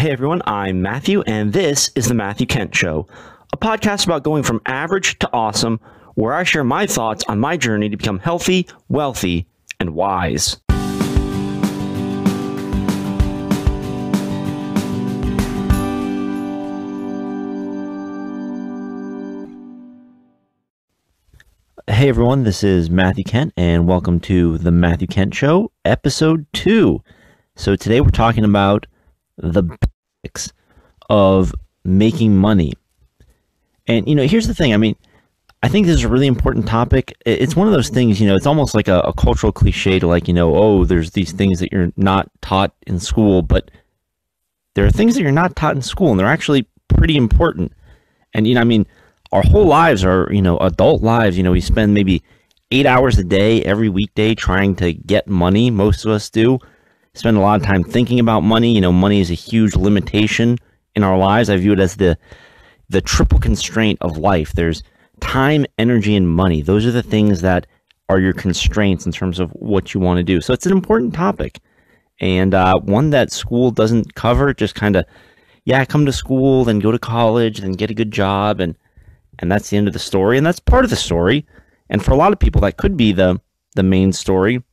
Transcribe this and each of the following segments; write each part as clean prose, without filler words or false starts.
Hey everyone, I'm Matthew, and this is The Matthew Kent Show, a podcast about going from average to awesome, where I share my thoughts on my journey to become healthy, wealthy, and wise. Hey everyone, this is Matthew Kent, and welcome to The Matthew Kent Show, Episode 2. So today we're talking about the basics of making money. And, here's the thing. I think this is a really important topic. It's one of those things, it's almost like a cultural cliche to there's these things that you're not taught in school, but there are things that you're not taught in school, and they're actually pretty important. And, our whole lives are, adult lives. We spend maybe 8 hours a day, every weekday, trying to get money. Most of us do. Spend a lot of time thinking about money. Money is a huge limitation in our lives. I view it as the triple constraint of life. There's time, energy, and money. Those are the things that are your constraints in terms of what you want to do. So it's an important topic, and one that school doesn't cover. Just kind of, come to school, then go to college, then get a good job, and that's the end of the story. And that's part of the story. And for a lot of people, that could be the main story.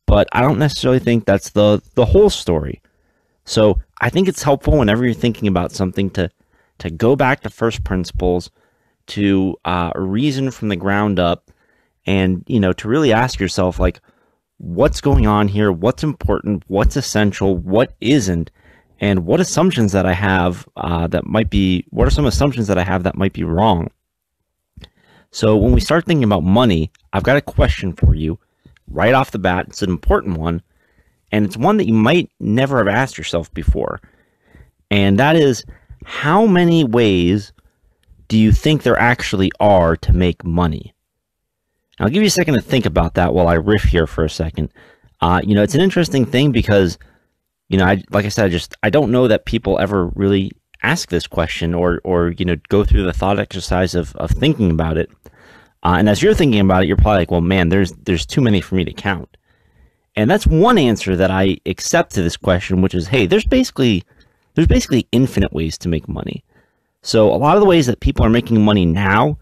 But I don't necessarily think that's the whole story. So I think it's helpful whenever you're thinking about something to go back to first principles, to reason from the ground up, and, to really ask yourself, what's going on here? What's important? What's essential? What isn't? And what assumptions that I have what are some assumptions that I have that might be wrong? So when we start thinking about money, I've got a question for you right off the bat. It's an important one, and it's one that you might never have asked yourself before. And that is, how many ways do you think there actually are to make money? I'll give you a second to think about that while I riff here for a second. It's an interesting thing because, like I said, I don't know that people ever really ask this question or go through the thought exercise of thinking about it. And as you're thinking about it, you're probably like, well, man, there's too many for me to count. And that's one answer that I accept to this question, which is, hey, there's basically infinite ways to make money. So a lot of the ways that people are making money now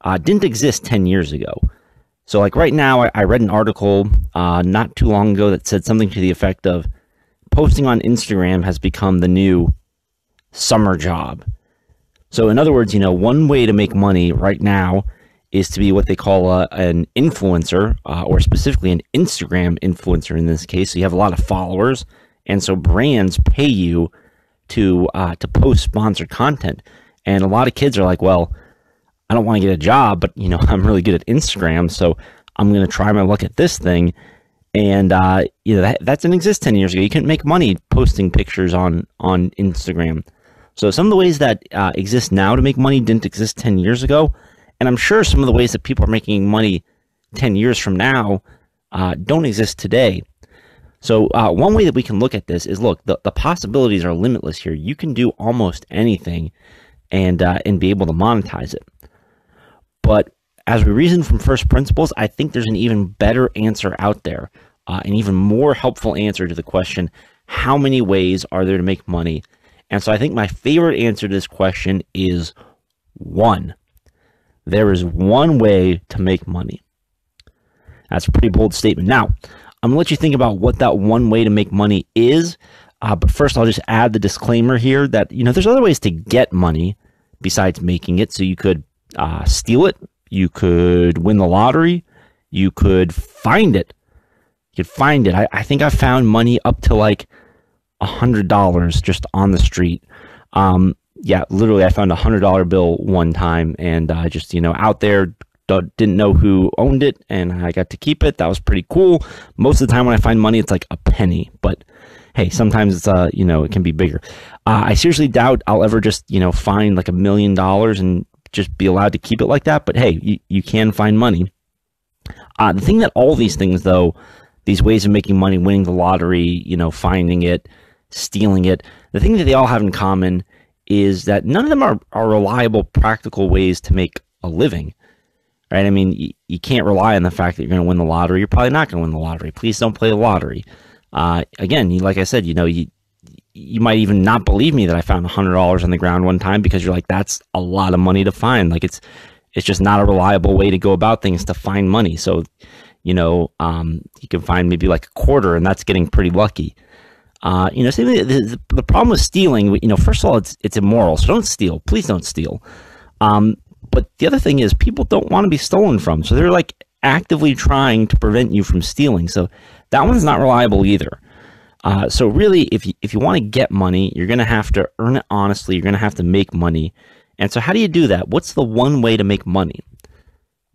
didn't exist 10 years ago. So right now, I read an article not too long ago that said something to the effect of, posting on Instagram has become the new summer job. So in other words, one way to make money right now is to be what they call an influencer, or specifically an Instagram influencer in this case. So you have a lot of followers, and so brands pay you to post sponsored content. And a lot of kids are like, well, I don't want to get a job, but I'm really good at Instagram, so I'm going to try my luck at this thing. And that didn't exist 10 years ago. You couldn't make money posting pictures on Instagram. So some of the ways that exist now to make money didn't exist 10 years ago. And I'm sure some of the ways that people are making money 10 years from now don't exist today. So one way that we can look at this is, look, the possibilities are limitless here. You can do almost anything and be able to monetize it. But as we reason from first principles, I think there's an even better answer out there, an even more helpful answer to the question, how many ways are there to make money? And so I think my favorite answer to this question is one. There is one way to make money. That's a pretty bold statement. Now, I'm going to let you think about what that one way to make money is. But first, I'll just add the disclaimer here that, there's other ways to get money besides making it. So you could steal it. You could win the lottery. You could find it. You could find it. I think I found money up to $100 just on the street. Literally, I found a $100 bill one time, and I just, out there, didn't know who owned it, and I got to keep it. That was pretty cool. Most of the time when I find money, it's like a penny, but hey, sometimes it's, it can be bigger. I seriously doubt I'll ever just, find $1 million and just be allowed to keep it like that. But hey, you can find money. The thing that all these things, though, these ways of making money, winning the lottery, finding it, stealing it, the thing that they all have in common is that none of them are reliable, practical ways to make a living, right? You can't rely on the fact that you're going to win the lottery. You're probably not going to win the lottery. Please don't play the lottery. Again, like I said, you you might even not believe me that I found $100 on the ground one time, because you're like, that's a lot of money to find. Like it's just not a reliable way to go about things to find money. So, you can find maybe like a quarter, and that's getting pretty lucky. So the problem with stealing, first of all, it's immoral. So don't steal. Please don't steal. But the other thing is, people don't want to be stolen from. So they're like actively trying to prevent you from stealing. So that one's not reliable either. So really, if you want to get money, you're going to have to earn it honestly. You're going to have to make money. And so how do you do that? What's the one way to make money?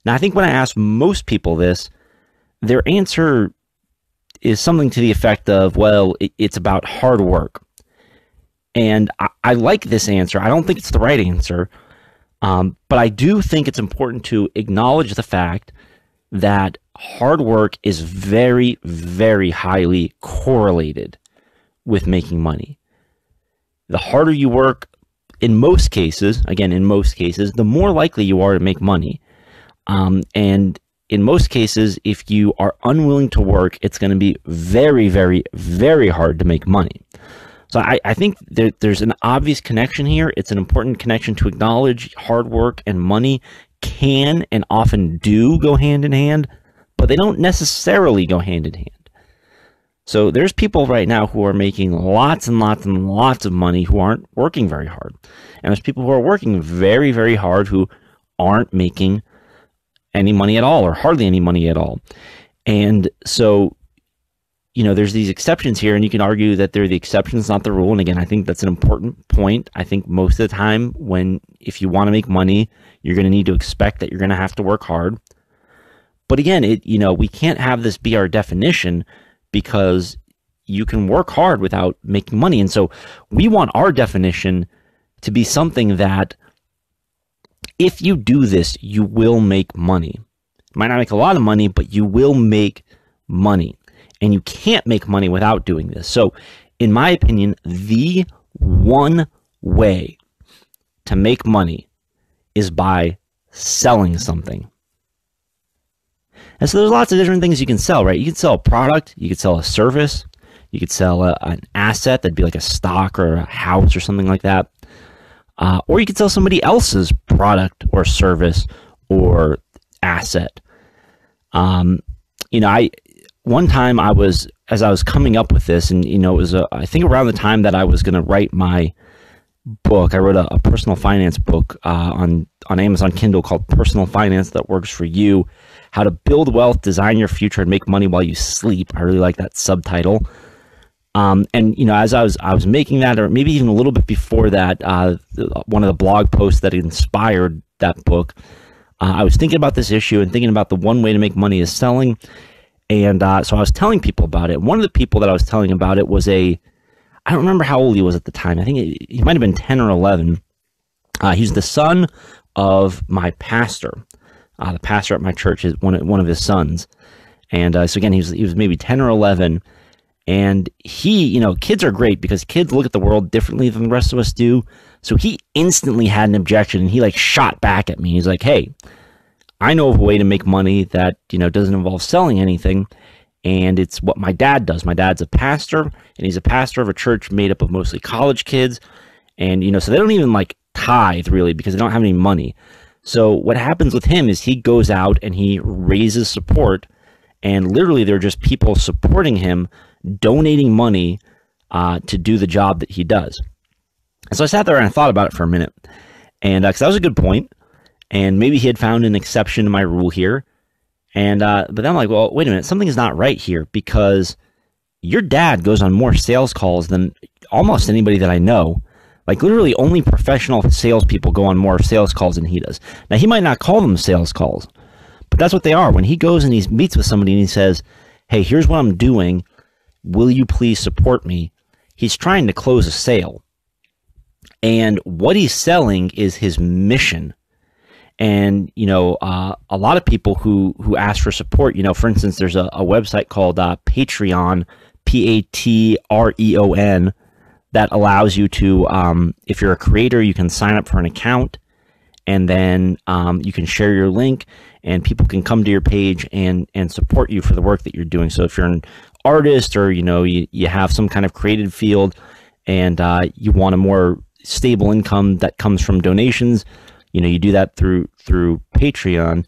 Now, I think when I ask most people this, their answer is something to the effect of, well, it's about hard work. And I like this answer. I don't think it's the right answer. But I do think it's important to acknowledge the fact that hard work is very, very highly correlated with making money. The harder you work, in most cases, the more likely you are to make money. And in most cases, if you are unwilling to work, it's going to be very, very, very hard to make money. So I think there's an obvious connection here. It's an important connection to acknowledge. Hard work and money can and often do go hand in hand, but they don't necessarily go hand in hand. So there's people right now who are making lots and lots and lots of money who aren't working very hard. And there's people who are working very, very hard who aren't making any money at all, or hardly any money at all. And so, there's these exceptions here, and you can argue that they're the exceptions, not the rule. And again, I think that's an important point. I think most of the time, if you want to make money, you're going to need to expect that you're going to have to work hard. But again, we can't have this be our definition, because you can work hard without making money. And so we want our definition to be something that, if you do this, you will make money. You might not make a lot of money, but you will make money. And you can't make money without doing this. So, in my opinion, the one way to make money is by selling something. And so there's lots of different things you can sell, right? You can sell a product, you could sell a service, you could sell an asset that'd be like a stock or a house or something like that. Or you could sell somebody else's product or service or asset. One time as I was coming up with this, and it was I think around the time that I was going to write my book. I wrote a personal finance book on Amazon Kindle called Personal Finance That Works for You: How to Build Wealth, Design Your Future, and Make Money While You Sleep. I really like that subtitle. As I was making that, or maybe even a little bit before that, one of the blog posts that inspired that book, I was thinking about this issue and thinking about the one way to make money is selling. And so I was telling people about it. One of the people that I was telling about it was I don't remember how old he was at the time. I think he might have been 10 or 11. He's the son of my pastor. The pastor at my church is one of his sons. And so again, he was maybe 10 or 11. And kids are great because kids look at the world differently than the rest of us do. So he instantly had an objection, and he shot back at me. He's like, "Hey, I know of a way to make money that, doesn't involve selling anything. And it's what my dad does. My dad's a pastor, and he's a pastor of a church made up of mostly college kids. And, so they don't even tithe really, because they don't have any money. So what happens with him is he goes out and he raises support, and literally they're just people supporting him, donating money to do the job that he does." And so I sat there and I thought about it for a minute, and because that was a good point, and maybe he had found an exception to my rule here. And but then I'm like, well, wait a minute, something is not right here, because your dad goes on more sales calls than almost anybody that I know. Literally only professional salespeople go on more sales calls than he does. Now, he might not call them sales calls, but that's what they are. When he goes and he meets with somebody and he says, "Hey, here's what I'm doing. Will you please support me?" He's trying to close a sale. And what he's selling is his mission. And, a lot of people who ask for support, for instance, there's a website called Patreon, Patreon, that allows you to, if you're a creator, you can sign up for an account, and then you can share your link, and people can come to your page and support you for the work that you're doing. So if you're an artist, or, you have some kind of creative field, and you want a more stable income that comes from donations, you do that through Patreon.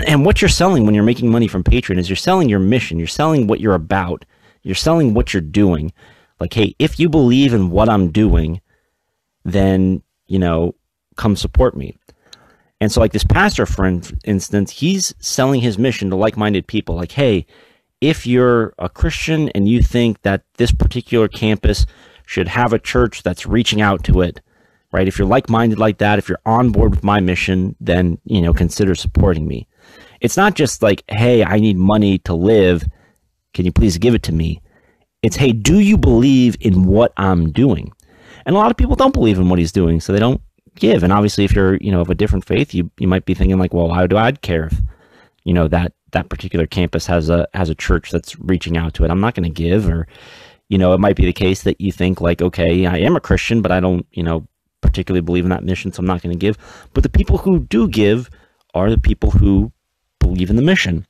And what you're selling when you're making money from Patreon is you're selling your mission. You're selling what you're about. You're selling what you're doing. Like, hey, if you believe in what I'm doing, then, come support me. And so like this pastor, for instance, he's selling his mission to like-minded people. Like, hey, if you're a Christian and you think that this particular campus should have a church that's reaching out to it, right? If you're like-minded like that, if you're on board with my mission, then, consider supporting me. It's not just like, hey, I need money to live. Can you please give it to me? It's, hey, do you believe in what I'm doing? And a lot of people don't believe in what he's doing, so they don't give. And obviously, if you're, of a different faith, you might be thinking like, well, how do I care if, that particular campus has a church that's reaching out to it? I'm not going to give. Or, it might be the case that you think like, okay, I am a Christian, but I don't, particularly believe in that mission, so I'm not going to give. But the people who do give are the people who believe in the mission.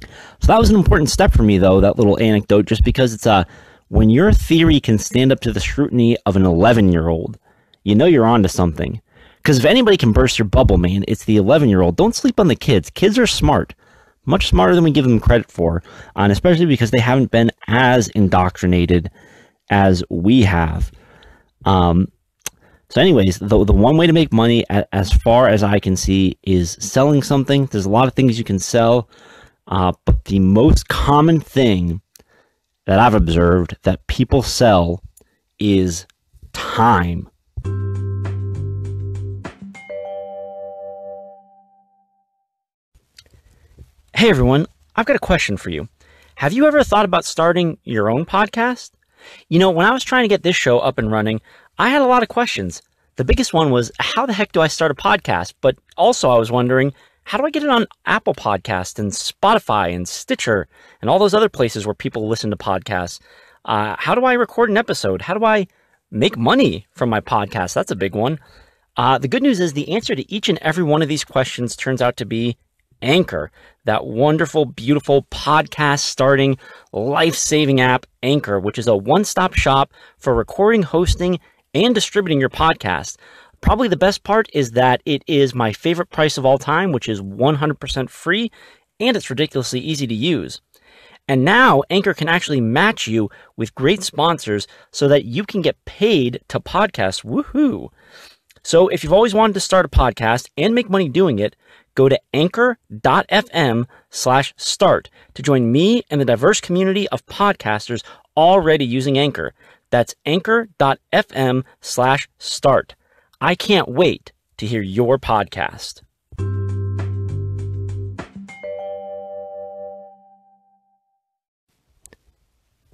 So that was an important step for me, though, that little anecdote, just because it's when your theory can stand up to the scrutiny of an 11-year-old, you're onto something. Because if anybody can burst your bubble, man, it's the 11-year-old. Don't sleep on the kids. Kids are smart, much smarter than we give them credit for, and especially because they haven't been as indoctrinated as we have. So anyways, the one way to make money, as far as I can see, is selling something. There's a lot of things you can sell, but the most common thing that I've observed that people sell is time. Hey everyone, I've got a question for you. Have you ever thought about starting your own podcast? When I was trying to get this show up and running, I had a lot of questions. The biggest one was, how the heck do I start a podcast? But also I was wondering, how do I get it on Apple Podcasts and Spotify and Stitcher and all those other places where people listen to podcasts? How do I record an episode? How do I make money from my podcast? That's a big one. The good news is the answer to each and every one of these questions turns out to be Anchor, that wonderful, beautiful podcast starting, life-saving app, Anchor, which is a one-stop shop for recording, hosting, and distributing your podcast. Probably the best part is that it is my favorite price of all time, which is 100% free, and it's ridiculously easy to use. And now Anchor can actually match you with great sponsors so that you can get paid to podcast. Woohoo! So if you've always wanted to start a podcast and make money doing it, go to anchor.fm/start to join me and the diverse community of podcasters already using Anchor. That's anchor.fm/start. I can't wait to hear your podcast.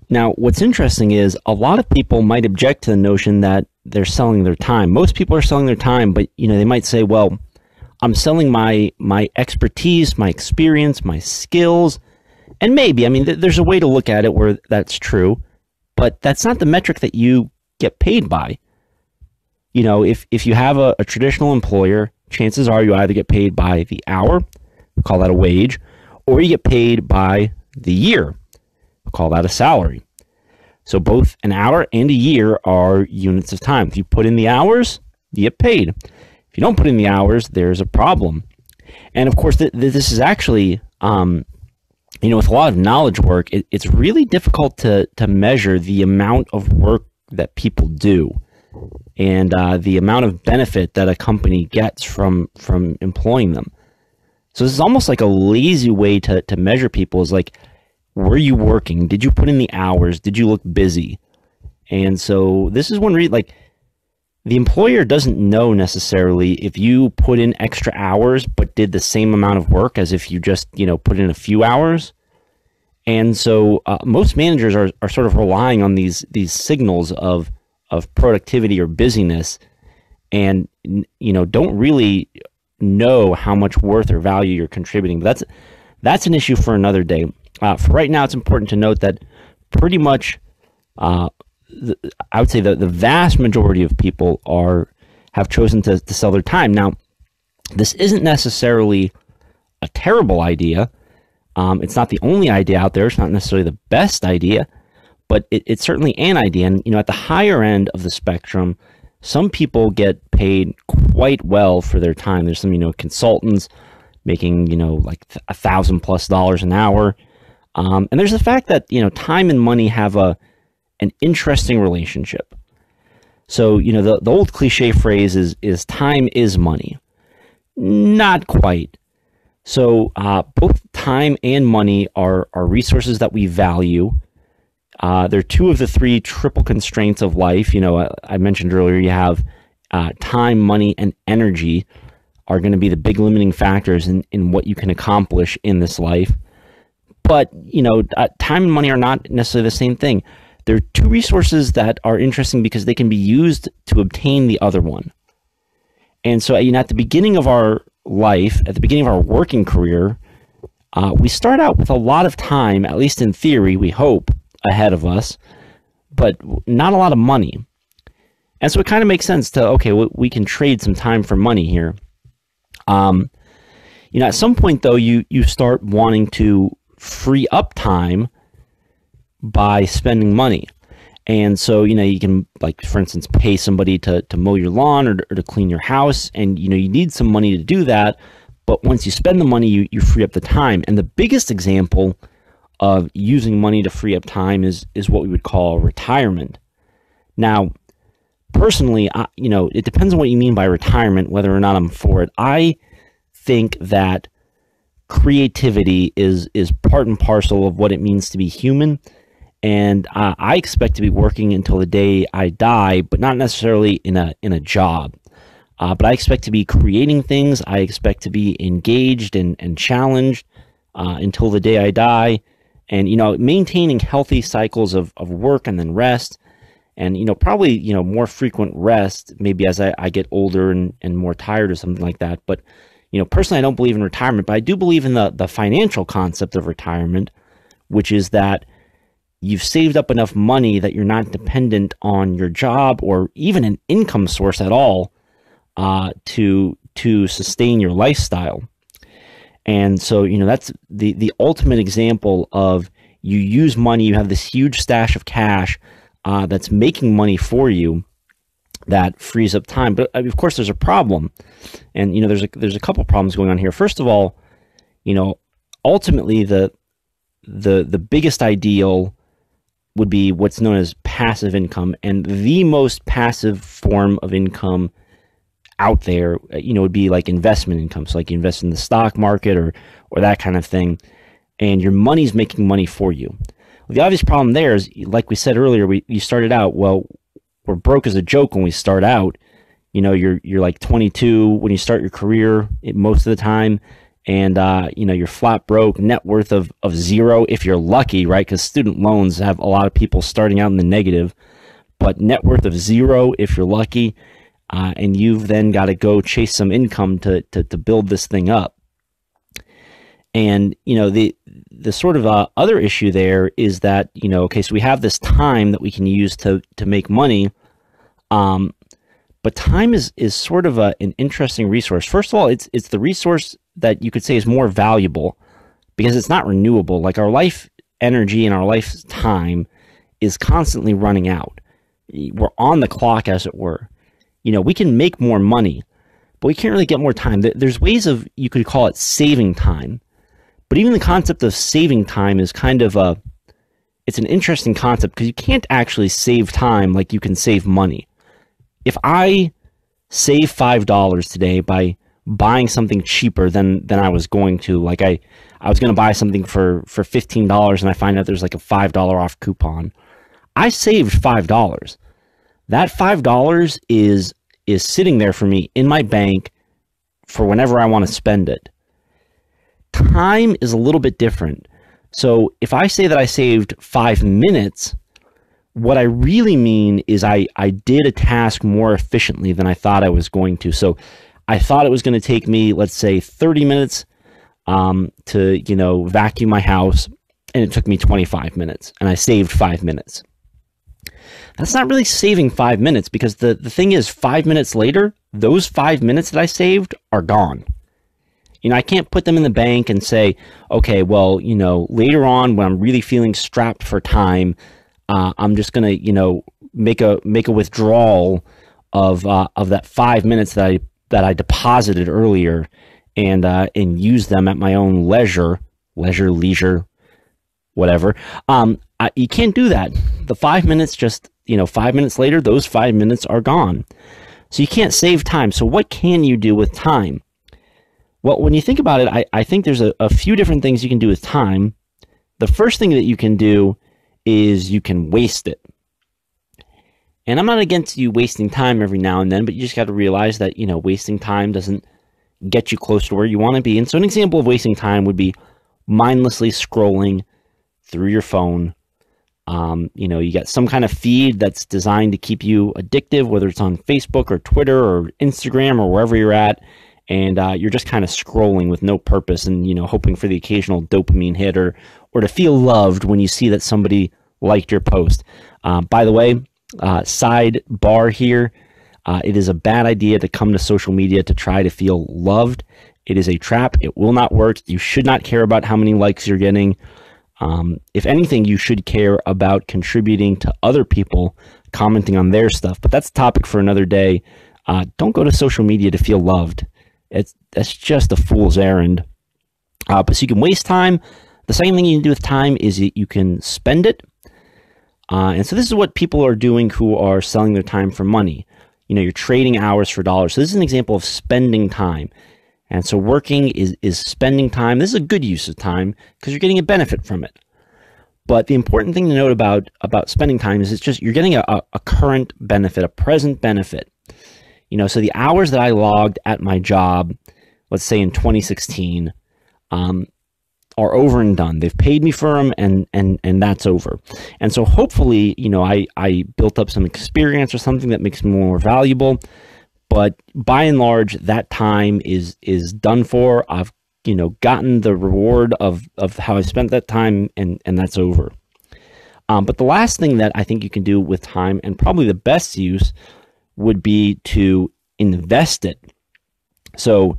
Now, what's interesting is a lot of people might object to the notion that they're selling their time. Most people are selling their time, but they might say, well, I'm selling my expertise, my experience, my skills. And maybe, there's a way to look at it where that's true, but that's not the metric that you get paid by. If you have a traditional employer, chances are you either get paid by the hour, we call that a wage, or you get paid by the year, we call that a salary. So both an hour and a year are units of time. If you put in the hours, you get paid. If you don't put in the hours, there's a problem. And of course, this is actually, with a lot of knowledge work, it's really difficult to measure the amount of work that people do and the amount of benefit that a company gets from employing them. So this is almost like a lazy way to measure people, is like, were you working? Did you put in the hours? Did you look busy? And so this is one reason, like, the employer doesn't know necessarily if you put in extra hours but did the same amount of work as if you just, put in a few hours. And so most managers are sort of relying on these signals of productivity or busyness, and don't really know how much worth or value you're contributing. But that's an issue for another day. For right now, it's important to note that pretty much, I would say the vast majority of people have chosen to sell their time. Now, this isn't necessarily a terrible idea. It's not the only idea out there. It's not necessarily the best idea, but it's certainly an idea. And, at the higher end of the spectrum, some people get paid quite well for their time. There's some, consultants making, like $1,000+ an hour. And there's the fact that, time and money have an interesting relationship. So, the old cliche phrase is time is money. Not quite. So both time and money are resources that we value. They're two of the three triple constraints of life. I mentioned earlier, you have time, money, and energy are going to be the big limiting factors in what you can accomplish in this life. But, time and money are not necessarily the same thing. They're two resources that are interesting because they can be used to obtain the other one. And so, at the beginning of our life, at the beginning of our working career, we start out with a lot of time, at least in theory, we hope, ahead of us, but not a lot of money. And so it kind of makes sense to, okay, we can trade some time for money here. At some point, though, you start wanting to free up time by spending money. And so, you can, like, for instance, pay somebody to mow your lawn or to clean your house. And, you need some money to do that. But once you spend the money, you free up the time. And the biggest example of using money to free up time is what we would call retirement. Now, personally, it depends on what you mean by retirement, whether or not I'm for it. I think that creativity is part and parcel of what it means to be human. And I expect to be working until the day I die, but not necessarily in a job. But I expect to be creating things. I expect to be engaged and challenged until the day I die. And, maintaining healthy cycles of work and then rest. And, probably, more frequent rest, maybe as I get older and more tired or something like that. But, personally, I don't believe in retirement, but I do believe in the financial concept of retirement, which is that you've saved up enough money that you're not dependent on your job or even an income source at all to sustain your lifestyle. And so, that's the ultimate example of you use money, you have this huge stash of cash that's making money for you that frees up time. But of course, there's a problem. And, there's a couple problems going on here. First of all, ultimately the biggest ideal would be what's known as passive income. And the most passive form of income out there, would be like investment income. So like you invest in the stock market or that kind of thing, and your money's making money for you. Well, the obvious problem there is, like we said earlier, you started out, well, we're broke as a joke when we start out. You're like 22 when you start your career most of the time. And, you're flat broke, net worth of zero if you're lucky, right? Because student loans have a lot of people starting out in the negative, but net worth of zero if you're lucky. And you've then got to go chase some income to build this thing up. And, the sort of other issue there is that, okay, so we have this time that we can use to make money. But time is sort of an interesting resource. First of all, it's the resource that you could say is more valuable because it's not renewable. Like our life energy and our life time is constantly running out. We're on the clock, as it were. We can make more money, but we can't really get more time. There's ways of, you could call it saving time. But even the concept of saving time is kind of it's an interesting concept because you can't actually save time like you can save money. If I save $5 today by buying something cheaper than I was going to, like I was going to buy something for $15 and I find out there's like a $5 off coupon, I saved $5. That $5 is sitting there for me in my bank for whenever I want to spend it. Time is a little bit different. So if I say that I saved 5 minutes, what I really mean is I did a task more efficiently than I thought I was going to. So I thought it was going to take me, let's say, 30 minutes to, vacuum my house, and it took me 25 minutes, and I saved 5 minutes. That's not really saving 5 minutes because the thing is, 5 minutes later, those 5 minutes that I saved are gone. I can't put them in the bank and say, okay, well, later on when I'm really feeling strapped for time, I'm just gonna, make a withdrawal of that 5 minutes that I deposited earlier, and use them at my own leisure, whatever. You can't do that. The 5 minutes, just 5 minutes later, those 5 minutes are gone. So you can't save time. So what can you do with time? Well, when you think about it, I think there's a few different things you can do with time. The first thing that you can do is you can waste it. And I'm not against you wasting time every now and then, but you just got to realize that, wasting time doesn't get you close to where you want to be. And so an example of wasting time would be mindlessly scrolling through your phone. You got some kind of feed that's designed to keep you addictive, whether it's on Facebook or Twitter or Instagram or wherever you're at. And you're just kind of scrolling with no purpose and, hoping for the occasional dopamine hit or to feel loved when you see that somebody liked your post. By the way, sidebar here, it is a bad idea to come to social media to try to feel loved. It is a trap. It will not work. You should not care about how many likes you're getting. If anything, you should care about contributing to other people, commenting on their stuff. But that's a topic for another day. Don't go to social media to feel loved. That's just a fool's errand. But so you can waste time. The second thing you can do with time is you can spend it. And so this is what people are doing who are selling their time for money. You're trading hours for dollars. So this is an example of spending time. And so working is spending time. This is a good use of time because you're getting a benefit from it. But the important thing to note about spending time is it's just you're getting a current benefit, a present benefit. So the hours that I logged at my job, let's say in 2016, are over and done. They've paid me for them, and that's over. And so hopefully, I built up some experience or something that makes me more valuable. But by and large, that time is done for. I've gotten the reward of how I spent that time, and that's over. But the last thing that I think you can do with time, and probably the best use, would be to invest it. So,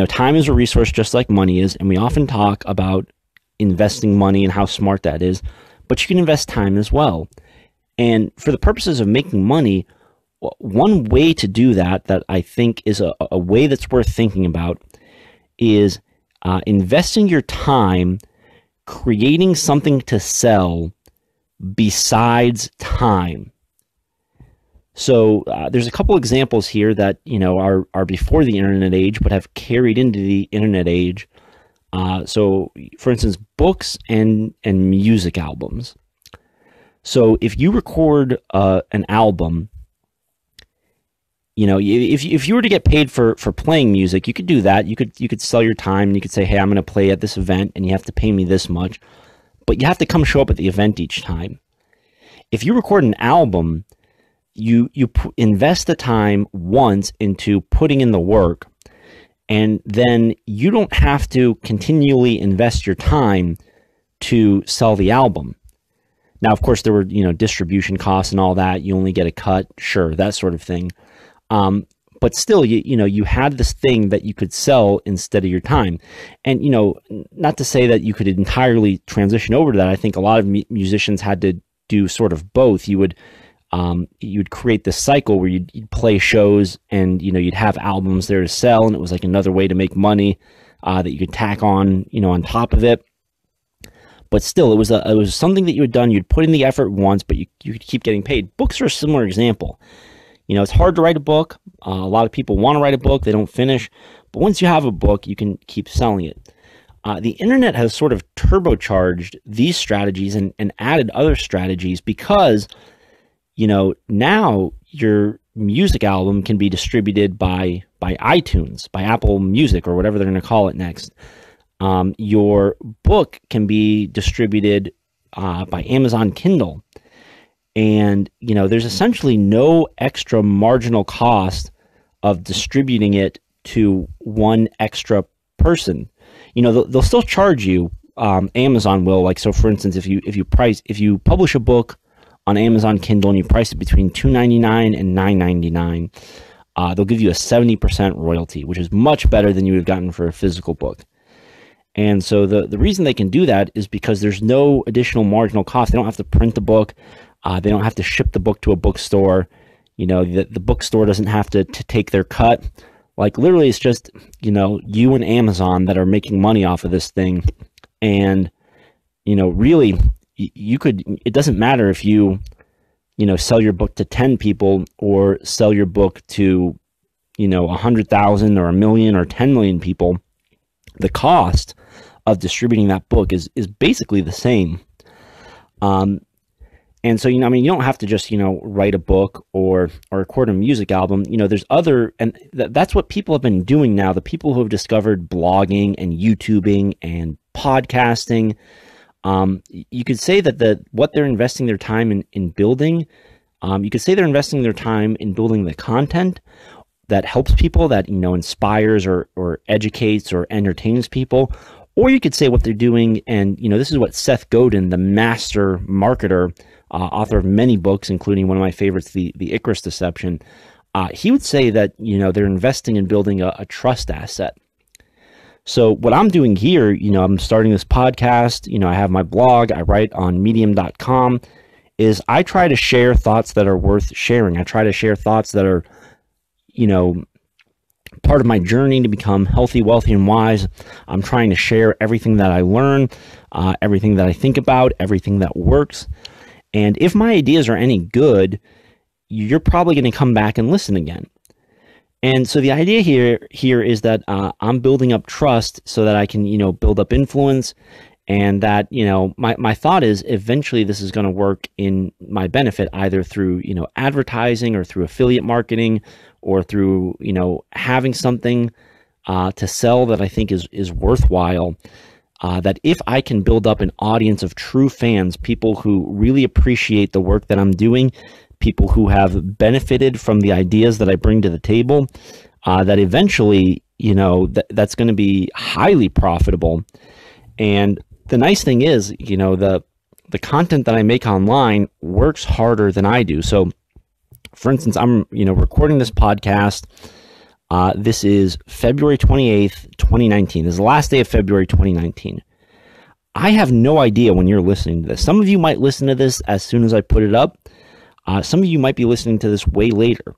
time is a resource just like money is, and we often talk about investing money and how smart that is, but you can invest time as well. And for the purposes of making money, one way to do that I think is a way that's worth thinking about is investing your time creating something to sell besides time. So there's a couple examples here that are before the internet age but have carried into the internet age. So for instance, books and music albums. So if you record an album, if you were to get paid for playing music, you could do that. You could sell your time and you could say, hey, I'm going to play at this event and you have to pay me this much, but you have to come show up at the event each time. If you record an album, you invest the time once into putting in the work, and then you don't have to continually invest your time to sell the album. Now, of course, there were distribution costs and all that. You only get a cut, sure, that sort of thing. But still, you had this thing that you could sell instead of your time. And not to say that you could entirely transition over to that. I think a lot of musicians had to do sort of both. You'd create this cycle where you'd play shows and you'd have albums there to sell, and it was like another way to make money that you could tack on on top of it. But still, it was something that you had done. You'd put in the effort once, but you could keep getting paid. Books are a similar example. It's hard to write a book. A lot of people want to write a book, they don't finish. But once you have a book, you can keep selling it. The internet has sort of turbocharged these strategies and added other strategies because now your music album can be distributed by iTunes, by Apple Music, or whatever they're going to call it next. Your book can be distributed by Amazon Kindle. And, there's essentially no extra marginal cost of distributing it to one extra person. They'll still charge you, Amazon will, like, so for instance, if you publish a book on Amazon Kindle and you price it between $2.99 and $9.99, they'll give you a 70% royalty, which is much better than you would have gotten for a physical book. And so the reason they can do that is because there's no additional marginal cost. They don't have to print the book. They don't have to ship the book to a bookstore. The bookstore doesn't have to take their cut. Like literally it's just, you and Amazon that are making money off of this thing. And, really it doesn't matter if you sell your book to 10 people or sell your book to, 100,000 or 1 million or 10 million people. The cost of distributing that book is basically the same. And so, you don't have to just, write a book or record a music album. There's other, and that's what people have been doing now. The people who have discovered blogging and YouTubing and podcasting, you could say that what they're investing their time in building, you could say they're investing their time in building the content that helps people, that, inspires or educates or entertains people. Or you could say what they're doing, and, this is what Seth Godin, the master marketer, author of many books, including one of my favorites, the Icarus Deception, he would say that, they're investing in building a trust asset. So what I'm doing here, I'm starting this podcast, I have my blog, I write on medium.com, is I try to share thoughts that are worth sharing. I try to share thoughts that are, part of my journey to become healthy, wealthy, and wise. I'm trying to share everything that I learn, everything that I think about, everything that works. And if my ideas are any good, you're probably going to come back and listen again. And so the idea here is that I'm building up trust so that I can, build up influence, and that, my thought is eventually this is going to work in my benefit, either through, advertising or through affiliate marketing or through, having something to sell that I think is worthwhile. That if I can build up an audience of true fans, people who really appreciate the work that I'm doing, people who have benefited from the ideas that I bring to the table, that eventually, that's going to be highly profitable. And the nice thing is, the content that I make online works harder than I do. So, for instance, I'm, recording this podcast. This is February 28th, 2019. This is the last day of February 2019. I have no idea when you're listening to this. Some of you might listen to this as soon as I put it up. Some of you might be listening to this way later.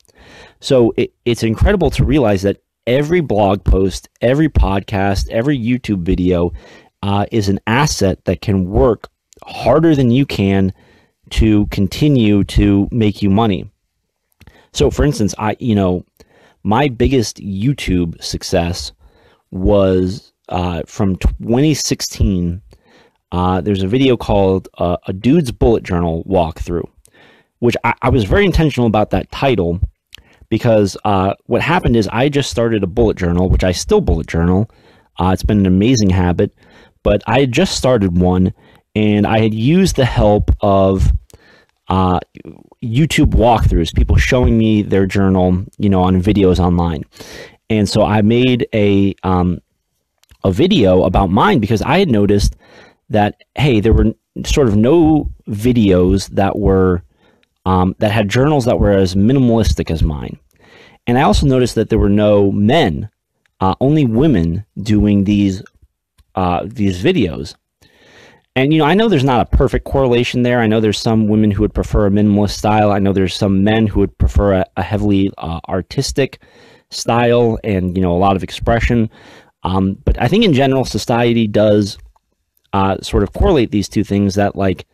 So it's incredible to realize that every blog post, every podcast, every YouTube video is an asset that can work harder than you can to continue to make you money. So, for instance, my biggest YouTube success was from 2016. There's a video called A Dude's Bullet Journal Walkthrough, which I was very intentional about that title because what happened is I just started a bullet journal, which I still bullet journal. It's been an amazing habit, but I had just started one, and I had used the help of YouTube walkthroughs, people showing me their journal, on videos online. And so I made a video about mine because I had noticed that, hey, there were sort of no videos that were that had journals that were as minimalistic as mine. And I also noticed that there were no men, only women doing these videos. And, I know there's not a perfect correlation there. I know there's some women who would prefer a minimalist style. I know there's some men who would prefer a heavily artistic style and, a lot of expression. But I think in general, society does sort of correlate these two things, that like,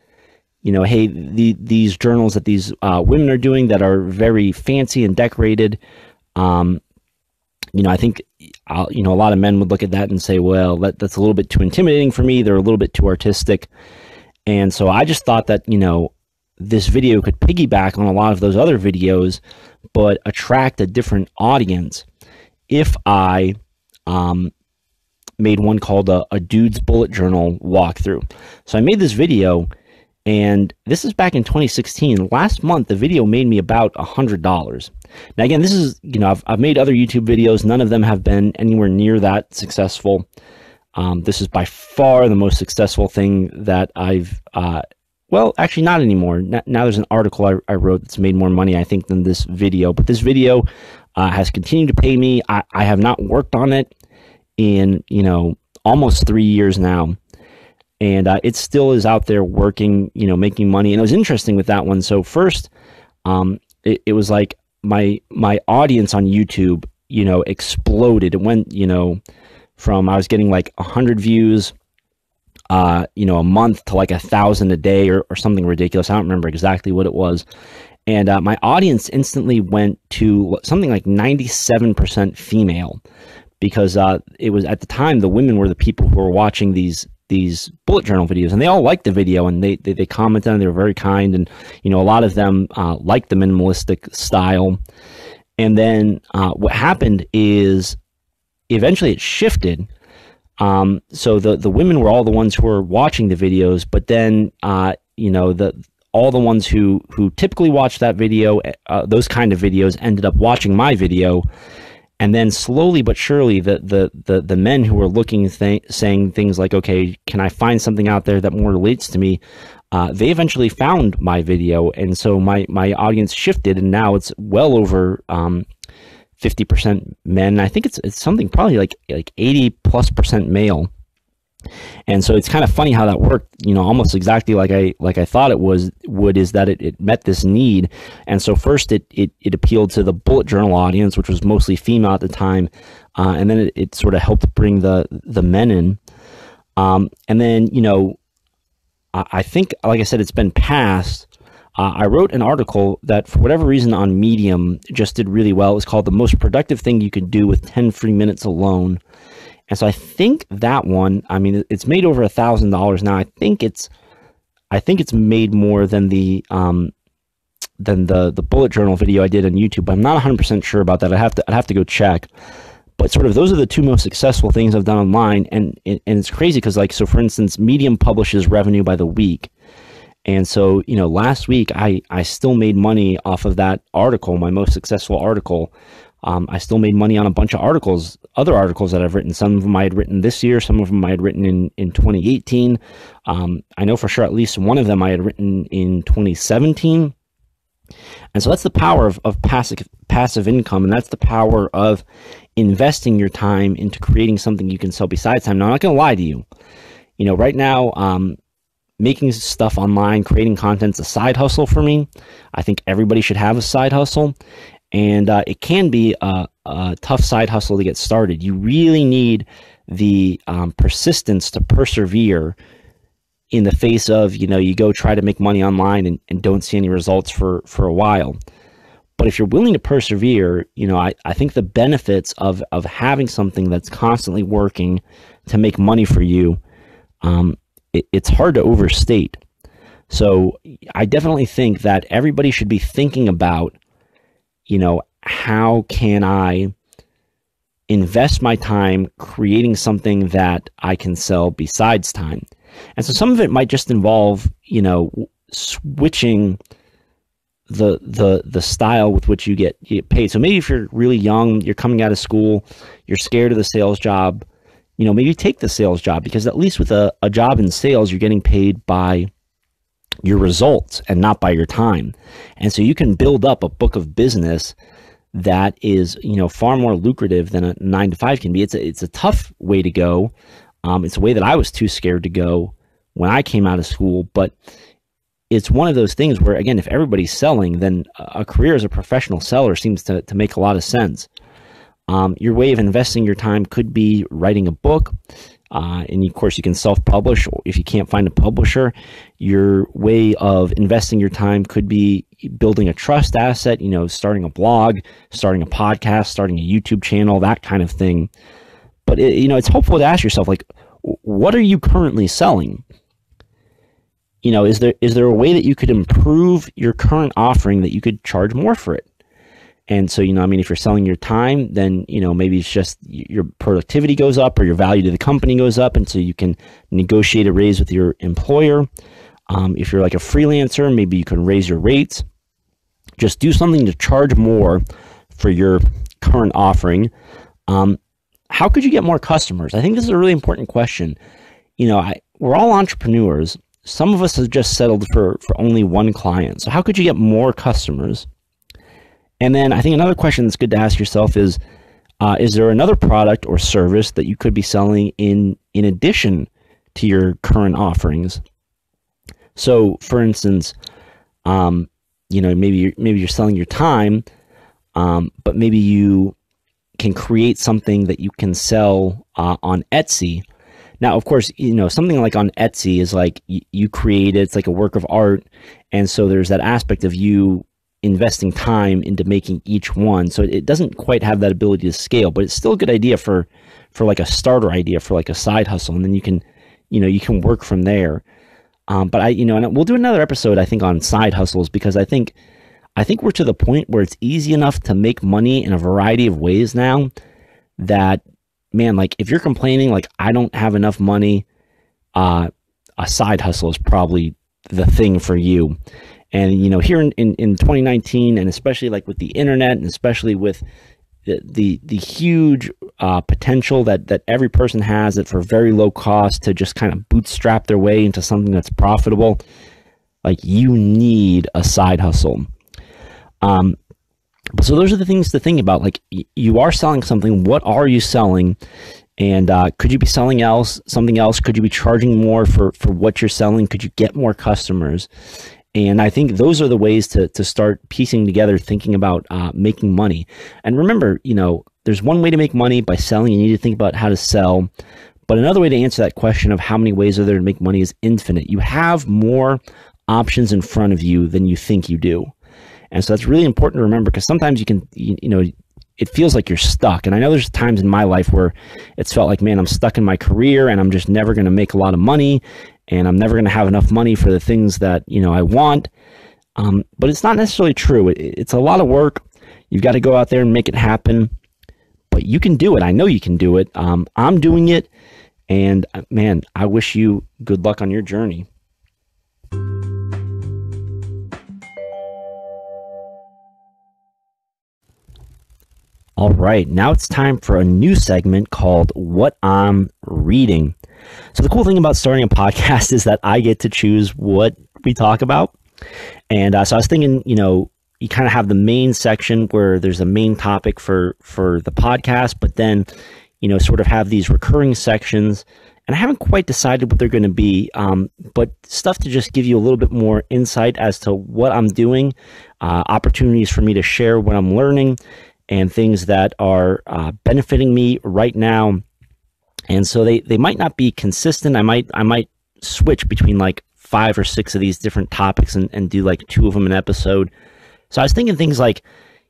hey, these journals that these women are doing that are very fancy and decorated, I think, a lot of men would look at that and say, well, that's a little bit too intimidating for me. They're a little bit too artistic. And so I just thought that, this video could piggyback on a lot of those other videos, but attract a different audience if I made one called a Dude's Bullet Journal Walkthrough. So I made this video, and this is back in 2016. Last month, the video made me about $100. Now, again, this is, I've made other YouTube videos. None of them have been anywhere near that successful. This is by far the most successful thing that I've, well, actually not anymore. Now there's an article I wrote that's made more money, I think, than this video. But this video has continued to pay me. I have not worked on it in, almost 3 years now. And it still is out there working, making money. And it was interesting with that one. So first, it was like my audience on YouTube, exploded. It went, from I was getting like 100 views, a month to like 1,000 a day or something ridiculous. I don't remember exactly what it was. And my audience instantly went to something like 97% female, because it was at the time the women were the people who were watching these bullet journal videos, and they all liked the video, and they commented, and they were very kind, and a lot of them liked the minimalistic style. And then what happened is eventually it shifted. So the women were all the ones who were watching the videos, but then all the ones who typically watch that video, those kind of videos, ended up watching my video. And then slowly but surely, the men who were looking, saying things like, okay, can I find something out there that more relates to me? They eventually found my video. And so my audience shifted, and now it's well over 50% men. I think it's something probably like 80+% male. And so it's kind of funny how that worked, almost exactly like I thought it would, is that it met this need. And so first it appealed to the bullet journal audience, which was mostly female at the time. And then it sort of helped bring the men in. And then, I think, like I said, it's been passed. I wrote an article that, for whatever reason, on Medium just did really well. It was called "The Most Productive Thing You Could Do with 10 Free Minutes Alone." And so I think that one, it's made over $1,000 now. I think it's made more than the bullet journal video I did on YouTube, but I'm not 100% sure about that. I'd have to go check. But sort of those are the two most successful things I've done online, and it's crazy because, so for instance, Medium publishes revenue by the week. And so, last week I still made money off of that article, my most successful article. I still made money on a bunch of other articles that I've written. Some of them I had written this year, some of them I had written in 2018. I know for sure at least one of them I had written in 2017. And so that's the power of passive income, and that's the power of investing your time into creating something you can sell besides time. Now, I'm not going to lie to you. Right now, making stuff online, creating content's a side hustle for me. I think everybody should have a side hustle. And it can be a tough side hustle to get started. You really need the persistence to persevere in the face of, you go try to make money online and don't see any results for a while. But if you're willing to persevere, I think the benefits of having something that's constantly working to make money for you, it's hard to overstate. So I definitely think that everybody should be thinking about, how can I invest my time creating something that I can sell besides time? And so some of it might just involve, switching the style with which you get paid. So maybe if you're really young, you're coming out of school, you're scared of the sales job, maybe take the sales job, because at least with a job in sales, you're getting paid by your results and not by your time. And so you can build up a book of business that is, far more lucrative than a 9-to-5 can be. It's a tough way to go. It's a way that I was too scared to go when I came out of school, but it's one of those things where, again, if everybody's selling, then a career as a professional seller seems to make a lot of sense. Your way of investing your time could be writing a book. And of course, you can self-publish if you can't find a publisher. Your way of investing your time could be building a trust asset, starting a blog, starting a podcast, starting a YouTube channel, that kind of thing. But it's helpful to ask yourself, what are you currently selling? Is there a way that you could improve your current offering that you could charge more for it? And so, if you're selling your time, then, maybe it's just your productivity goes up or your value to the company goes up. And so you can negotiate a raise with your employer. If you're like a freelancer, maybe you can raise your rates. Just do something to charge more for your current offering. How could you get more customers? I think this is a really important question. We're all entrepreneurs. Some of us have just settled for only one client. So how could you get more customers? And then I think another question that's good to ask yourself is, Is there another product or service that you could be selling in addition to your current offerings? So, for instance, maybe you're selling your time, but maybe you can create something that you can sell on Etsy. Now, of course, something like on Etsy is like you create it, it's like a work of art. And so there's that aspect of you investing time into making each one. So it doesn't quite have that ability to scale, but it's still a good idea for like a starter idea for like a side hustle. And then you can work from there. But and we'll do another episode, I think, on side hustles, because I think we're to the point where it's easy enough to make money in a variety of ways now that, man, like if you're complaining, like I don't have enough money, a side hustle is probably the thing for you. And, here in 2019, and especially like with the internet, and especially with the huge potential that every person has that for very low cost to just kind of bootstrap their way into something that's profitable, like you need a side hustle. So those are the things to think about. Like you are selling something. What are you selling? And could you be selling something else? Could you be charging more for what you're selling? Could you get more customers? And I think those are the ways to start piecing together, thinking about making money. And remember, there's one way to make money by selling. You need to think about how to sell. But another way to answer that question of how many ways are there to make money is infinite. You have more options in front of you than you think you do. And so that's really important to remember, because sometimes it feels like you're stuck. And I know there's times in my life where it's felt like, man, I'm stuck in my career and I'm just never going to make a lot of money. And I'm never going to have enough money for the things that, I want. But it's not necessarily true. It's a lot of work. You've got to go out there and make it happen. But you can do it. I know you can do it. I'm doing it. And man, I wish you good luck on your journey. All right, now it's time for a new segment called What I'm Reading. So the cool thing about starting a podcast is that I get to choose what we talk about. And so I was thinking, you kind of have the main section where there's a main topic for the podcast, but then, sort of have these recurring sections. And I haven't quite decided what they're going to be, but stuff to just give you a little bit more insight as to what I'm doing, opportunities for me to share what I'm learning, and things that are benefiting me right now. And so they might not be consistent. I might switch between like 5 or 6 of these different topics and do like 2 of them an episode. So I was thinking things like,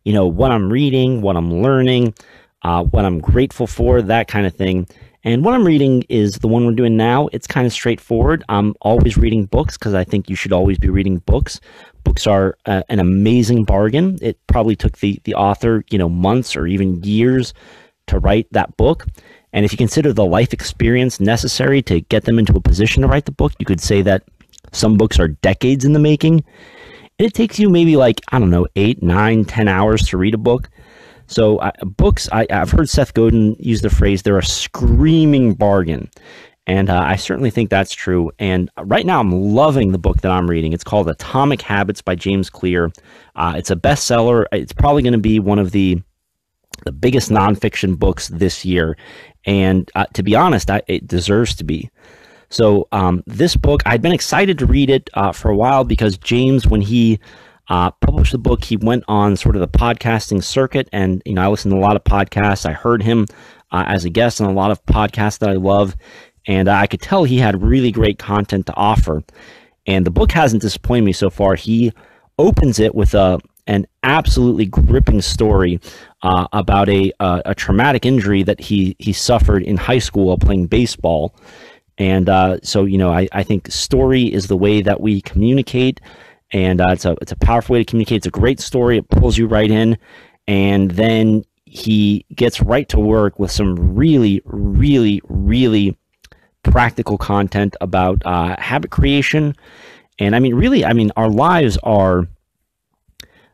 what I'm reading, what I'm learning, what I'm grateful for, that kind of thing. And what I'm reading is the one we're doing now. It's kind of straightforward. I'm always reading books because I think you should always be reading books. Books are an amazing bargain. It probably took the author, months or even years to write that book. And if you consider the life experience necessary to get them into a position to write the book, you could say that some books are decades in the making. And it takes you maybe 8, 9, 10 hours to read a book. So books, I've heard Seth Godin use the phrase, they're a screaming bargain. And I certainly think that's true. And right now I'm loving the book that I'm reading. It's called Atomic Habits by James Clear. It's a bestseller. It's probably going to be one of the biggest nonfiction books this year. And to be honest, it deserves to be. So this book, I'd been excited to read it for a while because James, when he published the book, he went on sort of the podcasting circuit. And, I listen to a lot of podcasts. I heard him as a guest on a lot of podcasts that I love. And I could tell he had really great content to offer. And the book hasn't disappointed me so far. He opens it with an absolutely gripping story about a traumatic injury that he suffered in high school while playing baseball. And so, I think story is the way that we communicate. And it's a powerful way to communicate. It's a great story. It pulls you right in. And then he gets right to work with some really, really, really practical content about habit creation. And our lives are,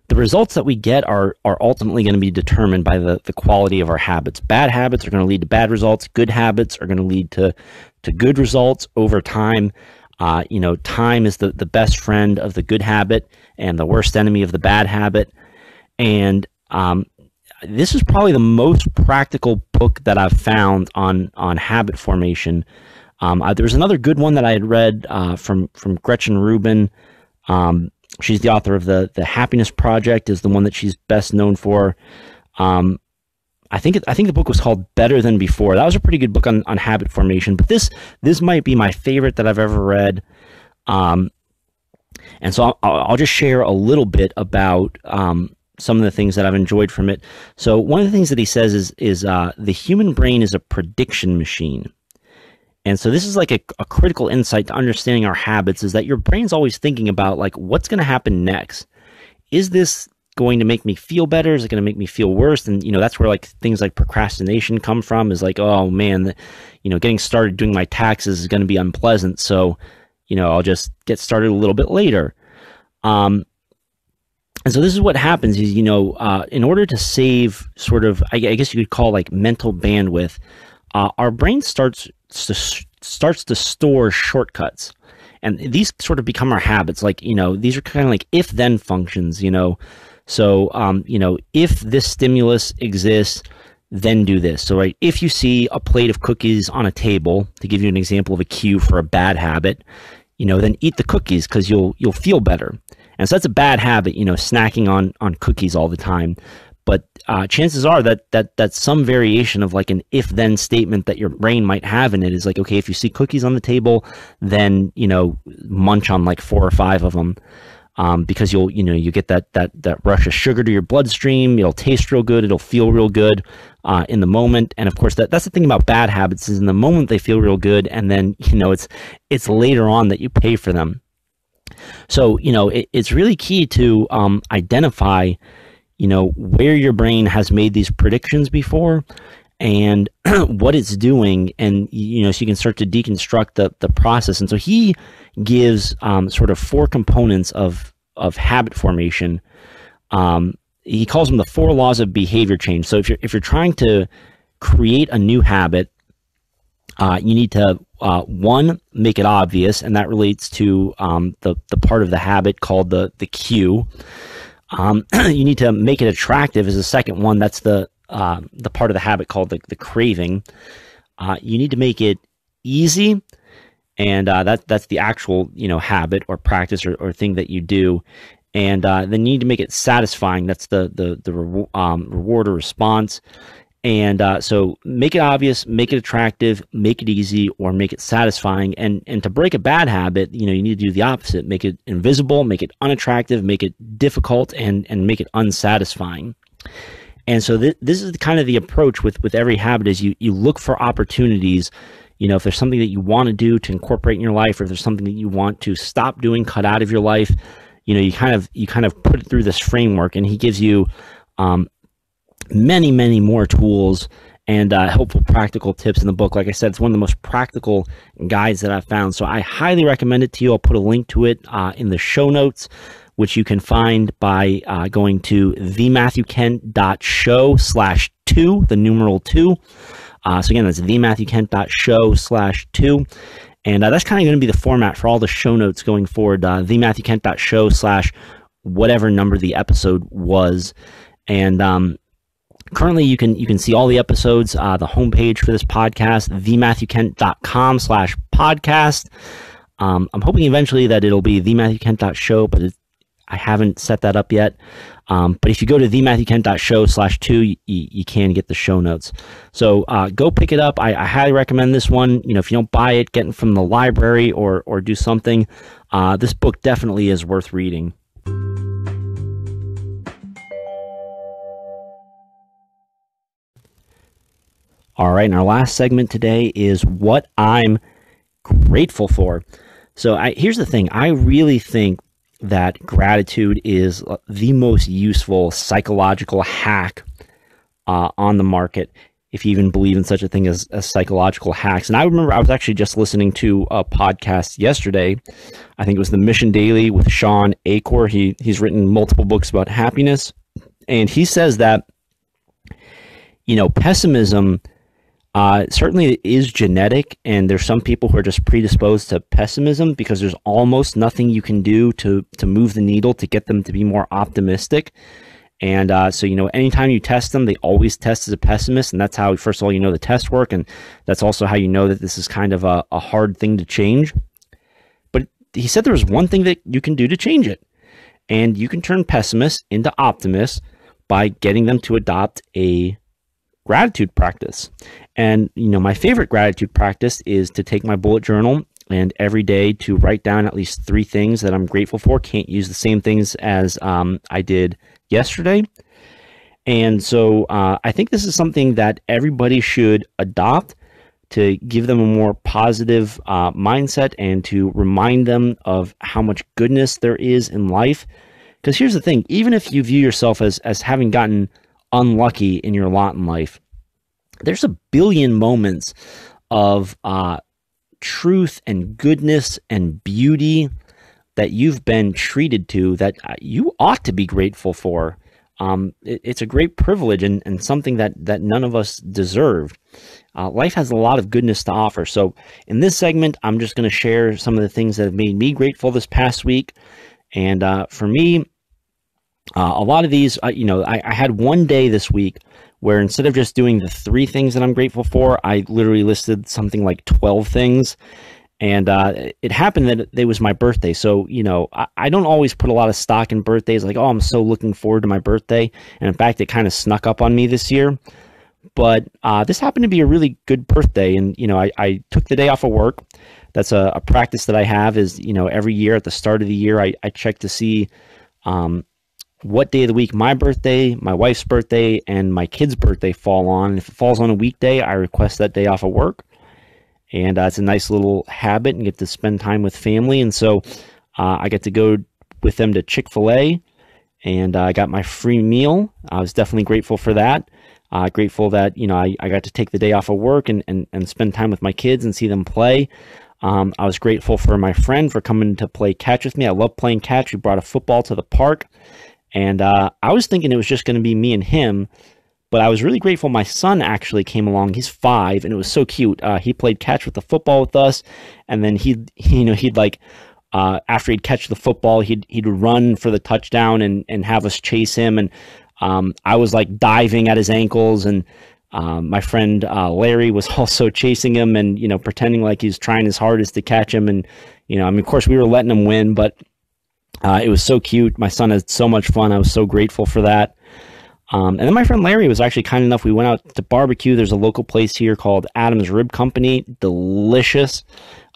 the results that we get are ultimately going to be determined by the quality of our habits. Bad habits are going to lead to bad results. Good habits are going to lead to good results over time. Time is the best friend of the good habit and the worst enemy of the bad habit. And this is probably the most practical book that I've found on habit formation. There was another good one that I had read from Gretchen Rubin. She's the author of the Happiness Project, is the one that she's best known for. I think the book was called Better Than Before. That was a pretty good book on habit formation. But this might be my favorite that I've ever read. And so I'll just share a little bit about some of the things that I've enjoyed from it. So one of the things that he says is the human brain is a prediction machine. And so this is like a critical insight to understanding our habits, is that your brain's always thinking about, like, what's going to happen next? Is this going to make me feel better? Is it going to make me feel worse? And, that's where like things like procrastination come from, is like, oh man, getting started doing my taxes is going to be unpleasant. So, I'll just get started a little bit later. And so this is what happens is, in order to save sort of, I guess you could call like mental bandwidth, our brain starts to store shortcuts. And these sort of become our habits. Like, these are kind of like if-then functions, So, if this stimulus exists, then do this. So, right, if you see a plate of cookies on a table, to give you an example of a cue for a bad habit, then eat the cookies because you'll feel better. And so that's a bad habit, snacking on cookies all the time. But chances are that some variation of like an if-then statement that your brain might have in it is like, okay, if you see cookies on the table, then, munch on like 4 or 5 of them. Because you get that rush of sugar to your bloodstream. It'll taste real good. It'll feel real good in the moment. And of course, that's the thing about bad habits, is in the moment they feel real good, and then it's later on that you pay for them. So it's really key to identify where your brain has made these predictions before, and what it's doing, and so you can start to deconstruct the process. And so he gives sort of 4 components of habit formation. He calls them the 4 laws of behavior change. So if you're trying to create a new habit, you need to 1, make it obvious, and that relates to the part of the habit called the cue. You need to make it attractive is the second one. That's the part of the habit called the craving. You need to make it easy, and that's the actual habit or practice or thing that you do. And then you need to make it satisfying. That's the reward or response. And so make it obvious, make it attractive, make it easy, or make it satisfying. And to break a bad habit, you need to do the opposite. Make it invisible, make it unattractive, make it difficult, and make it unsatisfying. And so this is kind of the approach with every habit, is you look for opportunities. If there's something that you want to do to incorporate in your life, or if there's something that you want to stop doing, cut out of your life, you kind of put it through this framework. And he gives you many, many more tools and helpful practical tips in the book. Like I said, it's one of the most practical guides that I've found. So I highly recommend it to you. I'll put a link to it in the show notes, which you can find by going to thematthewkent.show/2, the numeral 2. So again, that's thematthewkent.show/2. And that's kind of going to be the format for all the show notes going forward, thematthewkent.show/whatever number the episode was. And currently you can see all the episodes, the homepage for this podcast, thematthewkent.com/podcast. I'm hoping eventually that it'll be thematthewkent.show, but I haven't set that up yet. But if you go to thematthewkent.show/2, you can get the show notes. So go pick it up. I highly recommend this one. If you don't buy it, get it from the library or do something. This book definitely is worth reading. All right, and our last segment today is what I'm grateful for. So here's the thing. I really think that gratitude is the most useful psychological hack on the market, if you even believe in such a thing as psychological hacks. And I remember I was actually just listening to a podcast yesterday. I think it was the Mission Daily with Sean Achor. He's written multiple books about happiness. And he says that, pessimism certainly is genetic, and there's some people who are just predisposed to pessimism because there's almost nothing you can do to move the needle to get them to be more optimistic. And so, anytime you test them, they always test as a pessimist. And that's how, first of all, the tests work. And that's also how you know that this is kind of a hard thing to change. But he said there was one thing that you can do to change it. And you can turn pessimists into optimists by getting them to adopt a gratitude practice. And, my favorite gratitude practice is to take my bullet journal and every day to write down at least 3 things that I'm grateful for. Can't use the same things as I did yesterday. And so I think this is something that everybody should adopt to give them a more positive mindset and to remind them of how much goodness there is in life. Because here's the thing, even if you view yourself as having gotten unlucky in your lot in life, there's a billion moments of truth and goodness and beauty that you've been treated to that you ought to be grateful for. It's a great privilege and something that none of us deserve. Life has a lot of goodness to offer. So in this segment, I'm just going to share some of the things that have made me grateful this past week. And for me, a lot of these, I had one day this week where instead of just doing the 3 things that I'm grateful for, I literally listed something like 12 things. And it happened that it was my birthday. So, I don't always put a lot of stock in birthdays, like, oh, I'm so looking forward to my birthday. And in fact, it kind of snuck up on me this year. But this happened to be a really good birthday. And, I took the day off of work. That's a practice that I have is, every year at the start of the year, I check to see what day of the week my birthday, my wife's birthday, and my kid's birthday fall on. And if it falls on a weekday, I request that day off of work. And it's a nice little habit and get to spend time with family. And so I get to go with them to Chick-fil-A and I got my free meal. I was definitely grateful for that. Grateful that, I got to take the day off of work and spend time with my kids and see them play. I was grateful for my friend for coming to play catch with me. I love playing catch. We brought a football to the park. And I was thinking it was just going to be me and him. But I was really grateful my son actually came along. He's 5, and it was so cute. He played catch with the football with us, and then he'd like after he'd catch the football, he'd run for the touchdown and have us chase him. And I was like diving at his ankles, and my friend Larry was also chasing him and pretending like he's trying his hardest to catch him. And of course we were letting him win, but it was so cute. My son had so much fun. I was so grateful for that. And then my friend Larry was actually kind enough. We went out to barbecue. There's a local place here called Adam's Rib Company. Delicious.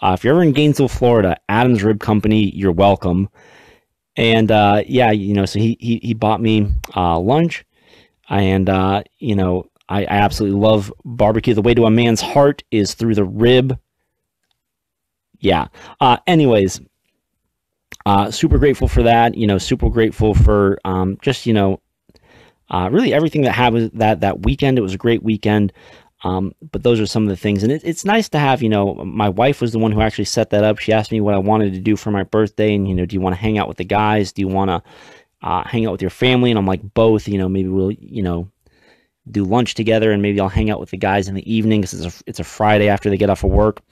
If you're ever in Gainesville, Florida, Adam's Rib Company, you're welcome. And so he bought me lunch. And, I absolutely love barbecue. The way to a man's heart is through the rib. Yeah. Anyways, super grateful for that. Super grateful for just, really everything that happened that weekend. It was a great weekend. But those are some of the things. And it's nice to have, my wife was the one who actually set that up. She asked me what I wanted to do for my birthday. And, do you want to hang out with the guys? Do you want to hang out with your family? And I'm like, both. Maybe we'll, do lunch together and maybe I'll hang out with the guys in the evening because it's a Friday after they get off of work.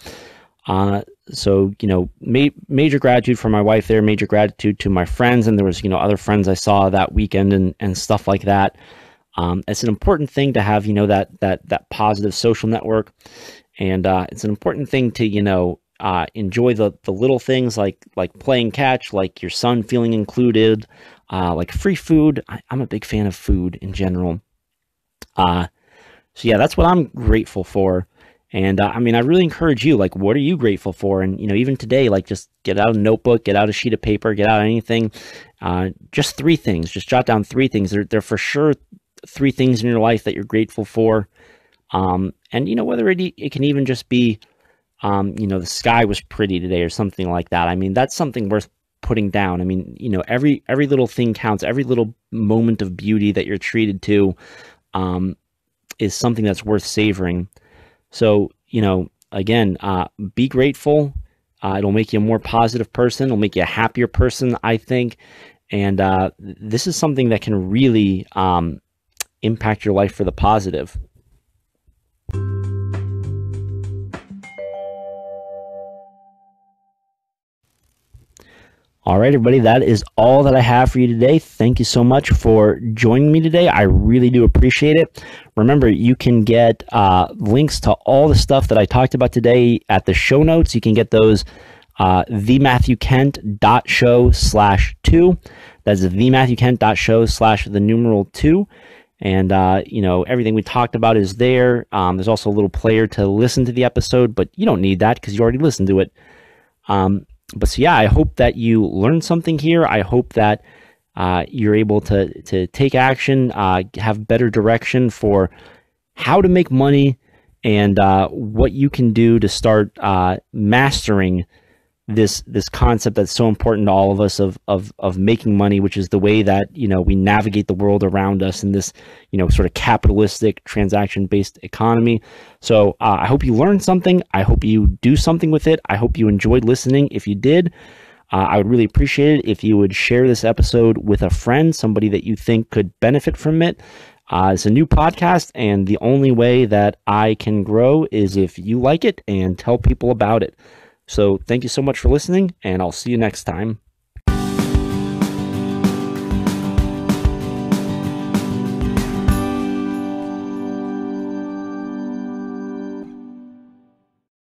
So, major gratitude for my wife there, major gratitude to my friends. And there was, other friends I saw that weekend and stuff like that. It's an important thing to have, that positive social network. And, it's an important thing to, enjoy the little things like playing catch, like your son feeling included, like free food. I'm a big fan of food in general. So yeah, that's what I'm grateful for. And I really encourage you, like, what are you grateful for? And, even today, like, just get out a notebook, get out a sheet of paper, get out anything. Just 3 things, just jot down 3 things. They're for sure 3 things in your life that you're grateful for. And, whether it can even just be, the sky was pretty today or something like that. That's something worth putting down. Every little thing counts. Every little moment of beauty that you're treated to is something that's worth savoring. So, again, be grateful. It'll make you a more positive person. It'll make you a happier person, I think. And this is something that can really impact your life for the positive. All right, everybody, that is all that I have for you today. Thank you so much for joining me today. I really do appreciate it. Remember, you can get links to all the stuff that I talked about today at the show notes. You can get those thematthewkent.show/2. That's thematthewkent.show/2. And, everything we talked about is there. There's also a little player to listen to the episode, but you don't need that because you already listened to it. But so, yeah, I hope that you learned something here. I hope that you're able to take action, have better direction for how to make money and what you can do to start mastering this concept that's so important to all of us of making money, which is the way that we navigate the world around us in this sort of capitalistic transaction-based economy. So I hope you learned something. I hope you do something with it. I hope you enjoyed listening. If you did, I would really appreciate it if you would share this episode with a friend, somebody that you think could benefit from it. It's a new podcast, and the only way that I can grow is if you like it and tell people about it. So thank you so much for listening, and I'll see you next time.